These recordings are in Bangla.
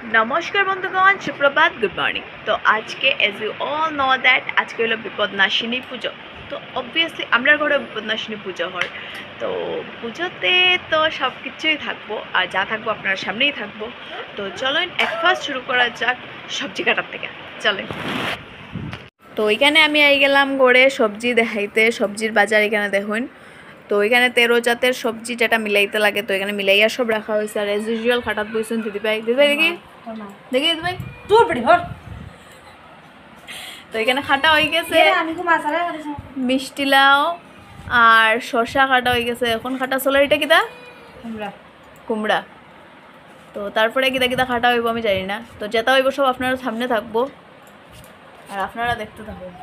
নমস্কার বন্ধুগণ, সুপ্রভাত, গুড মর্নিং। তো আজকে as you all know that আজকে হলো বিপদনাশিনী পুজো। তো অবভিয়াসলি আমরা ঘরে বিপদনাশিনী পুজো হয়। তো পুজোতে তো সব কিছুই থাকবো, আর যা থাকবো আপনার সামনেই থাকবো। তো চলেন এক ফার্স্ট শুরু করা যাক সবজি কাটার থেকে। চলেন। তো এখানে আমি আই গেলাম ঘরে সবজি দেখাইতে, সবজির বাজার এখানে দেখুন। তো এখানে 13 জাতের সবজি যেটা মিলাইতে লাগে, তো এখানে মিলাইয়া সব রাখা হয়েছে। আর এজ ইউজুয়াল খাটাত বইছেন দিদিভাই। দিদিভাই দেখি দেখি দিদিভাই তোর বড়ি হর তো এখানে খাটা হয়ে গেছে, আমি কো মাছারে মিষ্টি লাউ আর শসা কাটা হয়ে গেছে। এখন খাটা চলে এটা কিতা আমরা কুমড়া। তো তারপরে কিতা কিতা খাটা হইব আমি জানি না। তো যেটা হইব সব আপনারা সামনে থাকবো আর আপনারা দেখতে থাকবেন।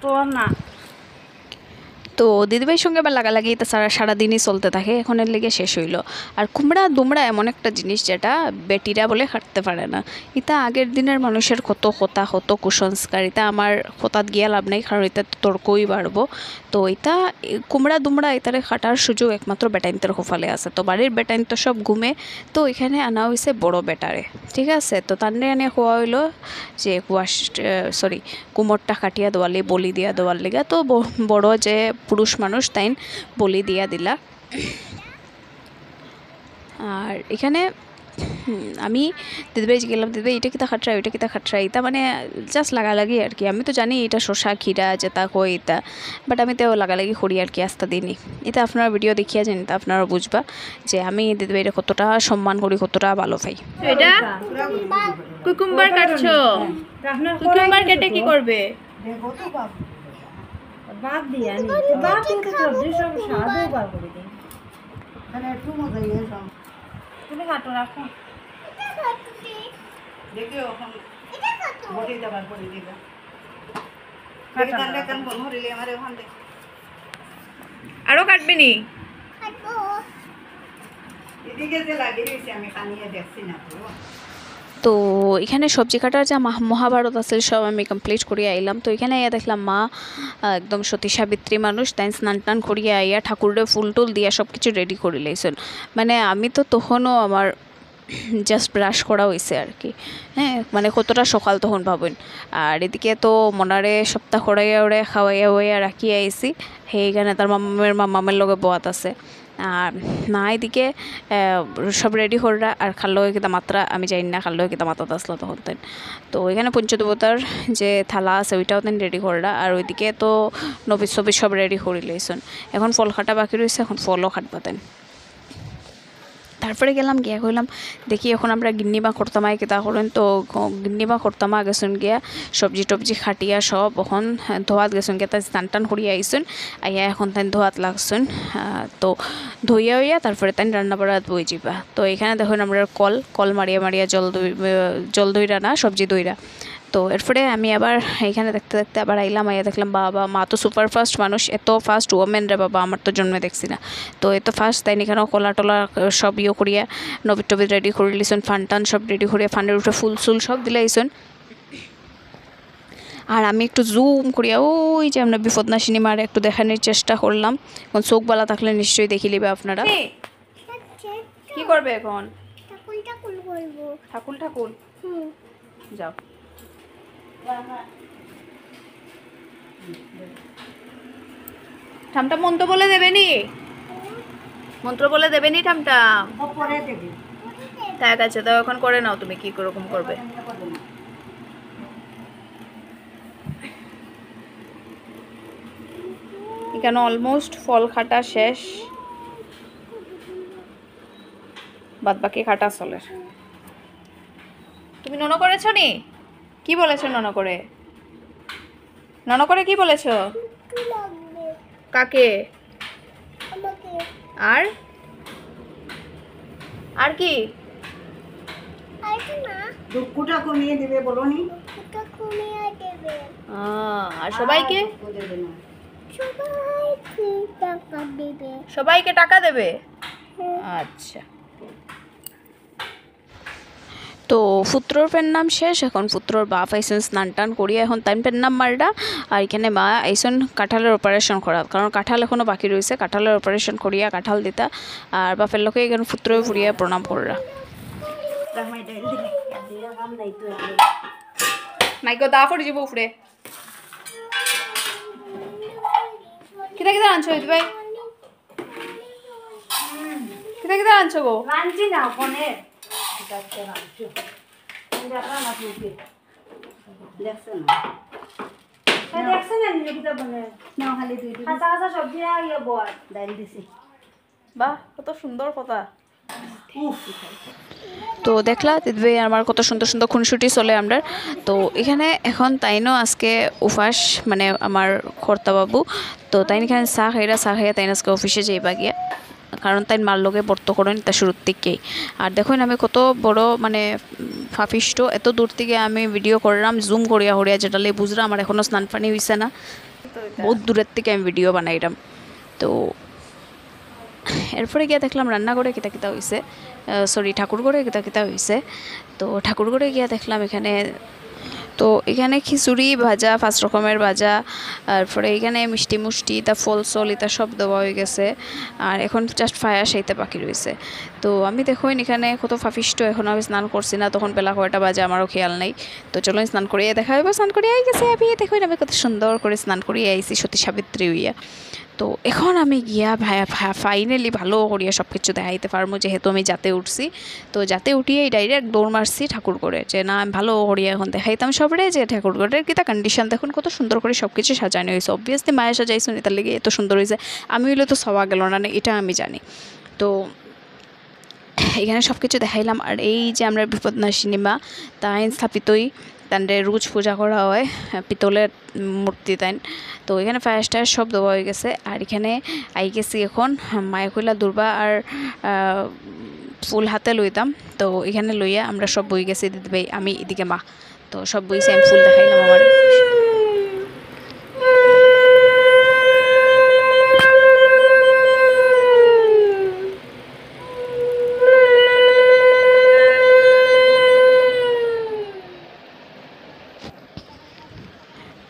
তোর না তো দিদিভাইয়ের সঙ্গে আবার লাগালাগি এটা সারাদিনই চলতে থাকে, এখন এর লেগে শেষ হইল। আর কুমড়া দুমড়া এমন একটা জিনিস যেটা বেটিরা বলে খাটতে পারে না। এটা আগের দিনের মানুষের কত কথা, কত কুসংস্কার। এটা আমার কথাত গিয়া লাভ নাই, কারণ এটা তর্কই বাড়বো। তো এটা কুমড়া দুমড়া এটারে খাটার সুযোগ একমাত্র বেটাইনতের হোফালে আছে। তো বাড়ির বেটাইন তো সব ঘুমে, তো এখানে আনা হয়েছে বড় বেটারে, ঠিক আছে। তো তান্ডে এনে খোয়া হইলো যে কুমোরটা কাটিয়া দেওয়ালে বলি দিয়া দেওয়ার লেগা। তো বড় যে পুরুষ মানুষ তাইন বলি দিয়া দিলা। আর এখানে আমি দিদিভাই গেলাম, দিদিভাই এটা কিতা খাটরা, ওইটা কিতা খাটরা, এটা মানে জাস্ট লাগালাগি আর কি। আমি তো জানি এটা শসা খিরা যেটা কই এটা, বাট আমি তো লাগালাগি করি আর কি আস্তা দিনই। এটা আপনারা ভিডিও দেখিয়া জানি, তা আপনারা বুঝবা যে আমি দিদিভাইটা কতটা সম্মান করি, কতটা ভালো পাই। এটা কুকুম্বার কাটছো, কুকুম্বার কেটে কি করবে? দেখো তো বাপ বাপ দিয়া নি বাপ কিন্তু সবজি সব সাদা বার করে দিন মানে একটু মজা ইয়ে সব তুমি কাটো রাখো দেখিও এখন বড়ি দাবার করে দিবা কাটা কান বল হরিলে আমারে ওখান দে আরো কাটবে নি? এদিকে যে লাগিয়ে দিয়েছি আমি কানিয়ে দেখছি না তো। তো এখানে সবজি কাটার যা মহাভারত আছে সব আমি কমপ্লিট করিয়া আইলাম। তো এখানে আইয়া দেখলাম মা একদম সতী সাবিত্রী মানুষ, তাই স্নান টান করিয়া আইয়া ঠাকুরের ফুল টুল দিয়া সব কিছু রেডি করে লাইছেন। মানে আমি তো তখনও আমার জাস্ট ব্রাশ করা হয়েছে আর কি, হ্যাঁ, মানে কতটা সকাল তখন ভাবেন। আর এদিকে তো মনারে সপ্তাহ করাইয়া ওরে খাওয়াইয়া হইয়া রাখিয়া আইসি, সেইখানে তার মামের লগে বোয়াত আছে। আর না এদিকে সব রেডি হররা, আর খাল্লো কিতা মাত্রা আমি জানি না খাল্লো কিতা মাত্রা আসলো তখন তেন। তো এখানে পঞ্চদেবতার যে থালা আছে ওইটাও তেন রেডি কররা। আর ওইদিকে তো নবিস সবিস সব রেডি করে লইছেন। এখন ফল খাটা বাকি রয়েছে, এখন ফলও খাটবাতেন। তারপরে গেলাম গিয়া কইলাম দেখি এখন আমরা গিন্নিবা করতাম আয় কেতা করেন। তো গিন্নিবা করতাম গেছুন গিয়া সবজি টবজি খাটিয়া সব এখন ধোয়াত গেছুন গিয়া, তাই স্নান টান করিয়া আইসুন, আইয়া এখন তাই ধোয়াত লাগছুন। তো ধুইয়া হইয়া তারপরে তাই রান্না বাড়াত বই যাবা। তো এখানে দেখুন আমরা কল মারিয়া মারিয়া জল দইরা না সবজি দইরা। তো এরপরে আমি আবার এখানে দেখতে দেখতে আবার আইলাম, আইয়া দেখলাম বাবা মা তো সুপার ফাস্ট মানুষ, এত ফাস্ট ওমেন রে বাবা, আমার তো জন্মে দেখছি না। তো এত ফাস্ট তাই এখানেও কলা টলা সব ইয়ে করিয়া নবিট টবিট রেডি করে লিছুন, ফান টান সব রেডি করিয়া ফানের উঠে ফুল সুল সব দিলাইছুন। আর আমি একটু জুম করিয়া ওই যে আমরা বিপদনাশিনী মারে একটু দেখানোর চেষ্টা করলাম। এখন চোখবালা থাকলে নিশ্চয়ই দেখি লিবে আপনারা। কি করবে এখন? ঠাকুর ঠাকুর যাও। ঠামটা মন্ত্র বলে দেবে নি? মন্ত্র বলে দেবে নি ঠামটা? পরে দেবে ঠিক আছে, তো এখন করে নাও তুমি কি রকম করবে। এখানে অলমোস্ট ফল খাটা শেষ, বাদ বাকি খাটা চলে। তুমি নন করেছো নি? কি বলেছো নন করে? নন করে কি বলেছো? কাকে? আর আর কি? দুঃখটা কমিয়ে দেবে বলো নি আর সবাইকে দেবে না সবাইকে টাকা দেবে? আচ্ছা। তো পুত্রর পেন নাম শেষ, এখন পুত্রর বাপ আইসন স্নান টান করিয়া এখন তাই পেন নাম মারডা। আর এখানে মা আইসন কাঁঠালের অপারেশন করা, কারণ কাঁঠাল এখনও বাকি রয়েছে, কাঁঠালের অপারেশন করিয়া কাঁঠাল দিতা। আর বাপের লোকে এখানে পুত্র ফুরিয়া প্রণাম কররা। মাই ডাইল দিলে দিয়া কাম নাই তো মাইকো দা পড়ে যাব উপরে কিটা কিটা আনছো দিদি ভাই কিটা কিটা আনছো গো রাঞ্জি না কোনে দেখতে রাঞ্জি দেখা না তুই দেখছ না দেখছ না নি কিটা বনে না খালি দুই দিন কাঁচা কাঁচা সবজি ইয়া বল ডাইল দিছি বাহ কত সুন্দর কথা তো দেখলা দিদি আমার কত সুন্দর সুন্দর খুনসুটি চলে আমরা তো এখানে এখন তাইনও আজকে উপাস মানে আমার কর্তাবাবু তো তাই এখানে চা খাইয়া তাই আজকে অফিসে যাইবা গিয়া কারণ তাই মার লগে বর্ত করেন তা শুরুর থেকেই আর দেখুন আমি কত বড় মানে ফাফিষ্ট এত দূর থেকে আমি ভিডিও করলাম জুম করিয়া হরিয়া যেটালে বুঝলাম আমার এখনও স্নান পানি হয়েছে না বহুত দূরের থেকে আমি ভিডিও বানাইলাম তো এরপরে গিয়া দেখলাম রান্নাঘরে কিতা কিতা হয়েছে সরি ঠাকুরঘরে কিতা কিতা হয়েছে তো ঠাকুরঘরে গিয়া দেখলাম এখানে খিচুড়ি ভাজা 5 রকমের ভাজা তারপরে এখানে মিষ্টি মুষ্টি তা ফল সল এটা সব দেওয়া হয়ে গেছে আর এখন জাস্ট ফায়ার সাইতে বাকি রয়েছে তো আমি দেখুন এখানে কত ফাফিষ্ট এখন আমি স্নান করছি না তখন বেলা কয়টা বাজে আমারও খেয়াল নাই তো চলো স্নান করিয়ে দেখা হইব স্নান করিয়ে আই গেছে আমি দেখুন আমি কত সুন্দর করে স্নান করিয়ে আইছি সতী সাবিত্রী হইয়া তো এখন আমি গিয়া ফাইনালি ভালো করিয়া সব কিছু দেখাইতে পারবো যেহেতু আমি যাতে উঠছি তো যাতে উঠিয়েই ডাইরেক্ট দৌড় মারছি ঠাকুর করে যে না আমি ভালো করিয়া এখন দেখাইতাম সবরে যে ঠাকুর করে কিতা কন্ডিশন দেখুন কত সুন্দর করে সব কিছু সাজানো হয়েছে অবভিয়াসলি মায়ের সাজাইছেন এটার লেগে এত সুন্দর হয়েছে আমি হইলে তো সবা গেল না এটা আমি জানি তো এখানে সব কিছু দেখাইলাম আর এই যে আমরা বিপদনাশিনী মা তাই স্থাপিতই তাদের রোজ পূজা করা হয় পিতলের মূর্তি তাই তো এখানে ফায়ার স্টার সব দেওয়া হয়ে গেছে আর এখানে আই গেছি এখন মায়ে কইলা দুর্বা আর ফুল হাতে লইতাম তো এখানে লইয়া আমরা সব বই গেছি দিদি ভাই আমি এদিকে মা তো সব বইছি আমি ফুল দেখাইলাম আমার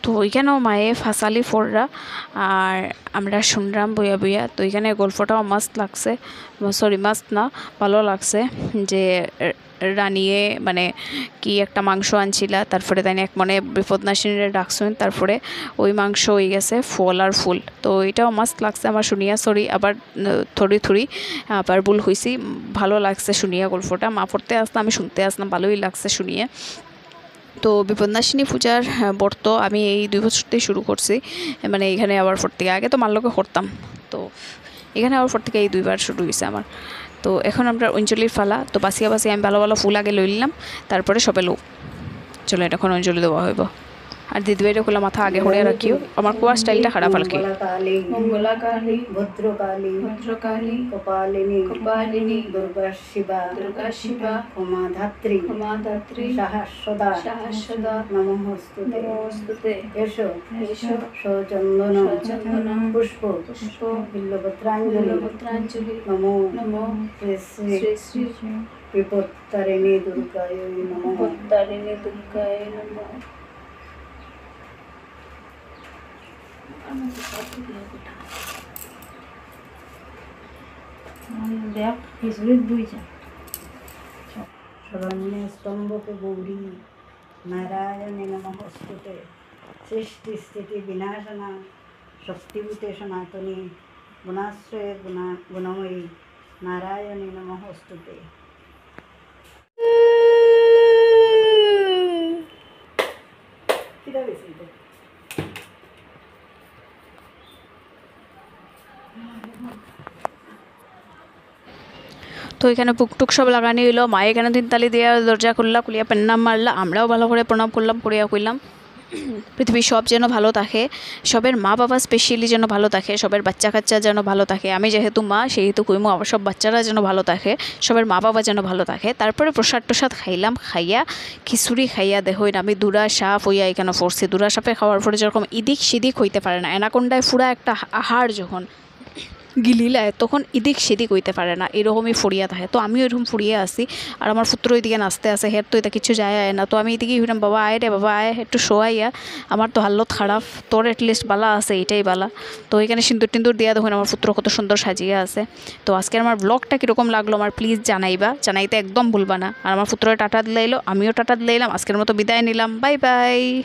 তো ওইখানেও মায়ে ফাঁসালি ফোররা আর আমরা শুনলাম বইয়া বইয়া তো এখানে গল্পটাও মাস্ত লাগছে সরি মাস্ত না ভালো লাগছে যে রানিয়ে মানে কি একটা মাংস আনছিলা তারপরে তাই এক মনে বিপদনাশিনীরে ডাকছেন তারপরে ওই মাংস হয়ে গেছে ফল আর ফুল তো এটাও মাস্ত লাগছে আমার শুনিয়া সরি আবার থরি আবার ভুল হয়েছি ভালো লাগছে শুনিয়া গল্পটা মা পড়তে আসলাম আমি শুনতে আসলাম ভালোই লাগছে শুনিয়ে তো বিপদনাশিনী পূজার ব্রত আমি এই 2 বছরতেই শুরু করছি মানে এখানে আবার পর থেকে আগে তো মাল্যকে করতাম তো এখানে আবার পর থেকে এই 2বার শুরু হয়েছে আমার তো এখন আমরা অঞ্জলির ফালা তো বাসিয়া আমি ভালো ভালো ফুল আগে লই নিলাম তারপরে সবে লোক চলো এখন অঞ্জলি দেওয়া হইব আর দিদিভাইরা খোলা মাথা আগে হরিয়া রাখিও আমার কোয়া স্টাইলটা খারাপ আর কি মঙ্গলাকালী ভদ্রকালী কপালিনী দুর্গা শিবা ক্ষমাধাত্রী সহস্রদা নমস্তুতে এসো সচন্দন পুষ্প বিল্লপত্রাঞ্জলি নমো শ্রী শ্রী বিপত্তারিণী দুর্গায় নমঃ দেখ খিচুড়ির বুঝা শরণ্যে স্তম্ভকে গৌরী নারায়ণে নমস্তুতে সৃষ্টি স্থিতি বিনাশনা শক্তিভূতে সনাতনী গুণাশ্রয়ে গুণময়ী নারায়ণে নমস্তুতে কিটা বেশি তো এখানে পুকটুক সব লাগানি হইলো মায়ে এখানে 3 তালি দিয়ে দরজা খুলিয়া প্রণাম মারলা আমরাও ভালো করে প্রণাম করলাম কইলাম পৃথিবীর সব যেন ভালো থাকে সবের মা বাবা স্পেশালি যেন ভালো থাকে সবের বাচ্চা কাচ্চা যেন ভালো থাকে আমি যেহেতু মা সেহেতু কইমু আবার সব বাচ্চারা যেন ভালো থাকে সবের মা বাবা যেন ভালো থাকে তারপরে প্রসাদ খাইলাম খাইয়া খিচুড়ি খাইয়া দেখুন আমি দুরা সাপ হইয়া এখানে পড়ছি দুরা সাপে খাওয়ার পরে যেরকম ইদিক সিদিক হইতে পারে না অ্যানাকোন্ডায় পুরা একটা আহার যখন গিলিলায় তখন এদিক সেদিক হইতে পারে না, এরকমই ফুরিয়া থাকে। তো আমিও এরকম ফুরিয়ে আসি, আর আমার পুত্র ওইদিকে নাচতে আসে, হের তো এটা কিছু যায় না। তো আমি এদিকে হইলাম, বাবা আয় রে বাবা আয়, একটু শোয়াইয়া, আমার তো হালত খারাপ, তোর অ্যাটলিস্ট বালা আছে, এইটাই বালা। তো এখানে সিন্দুর টিন্দুর দিয়া দেখুন আমার পুত্র কত সুন্দর সাজিয়ে আছে। তো আজকে আমার ব্লগটা কীরকম লাগলো আমার প্লিজ জানাইবা, জানাইতে একদম ভুলবা না। আর আমার পুত্র টাটা দিলাইলো, আমিও টাটা দিলাইলাম, আজকের মতো বিদায় নিলাম, বাই বাই।